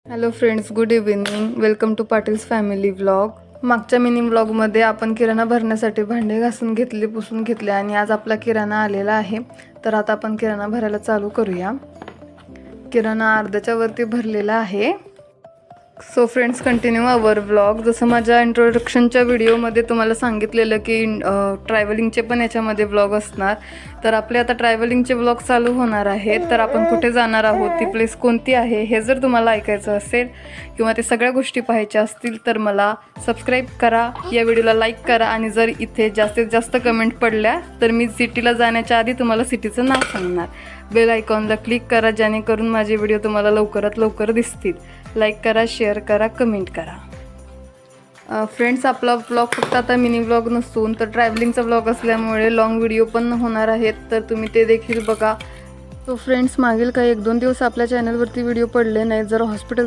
Hello friends, good evening. Welcome to Patil's family vlog. मागच्या mini व्लॉगमध्ये आपण किराणा भरण्यासाठी भांडे घासून घेतले, पुसून घेतले आणि आज आपला किराणा आलेला आहे. तर आता आपण किराणा भरायला चालू करूया. किराणा अर्ध्याच्या वरती भरलेला आहे. So friends, continue our vlog. जसं माझ्या इंट्रोडक्शनच्या व्हिडिओमध्ये तुम्हाला सांगितलेलं की ट्रॅव्हलिंगचे पण याच्यामध्ये व्लॉग असणार. तर आपले आता ट्रॅव्हलिंगचे व्लॉग चालू होणार आहेत. तर आपण कुठे जाणार आहोत, ती प्लेस कोणती आहे, हे जर तुम्हाला ऐकायचं असेल किंवा ते सगळ्या गोष्टी पाहायच्या असतील तर मला सबस्क्राईब करा, या व्हिडिओला लाईक करा आणि जर इथे जास्तीत जास्त कमेंट पडल्या तर मी सिटीला जाण्याच्या आधी तुम्हाला सिटीचं नाव सांगणार. बेल आयकॉनला क्लिक करा जेणेकरून माझे व्हिडिओ तुम्हाला लवकरात लवकर दिसतील. लाईक करा, शेअर करा, कमेंट करा. फ्रेंड्स, आपला व्लॉग फक्त आता मिनी व्लॉग नसून तर ट्रॅव्हलिंगचा व्लॉग असल्यामुळे लॉंग व्हिडिओ पण होणार आहेत, तर तुम्ही ते देखील बघा. तो फ्रेंड्स, मागील काही 1-2 दिवस आपल्या चॅनलवरती व्हिडिओ पडले नाहीत. जर हॉस्पिटलचे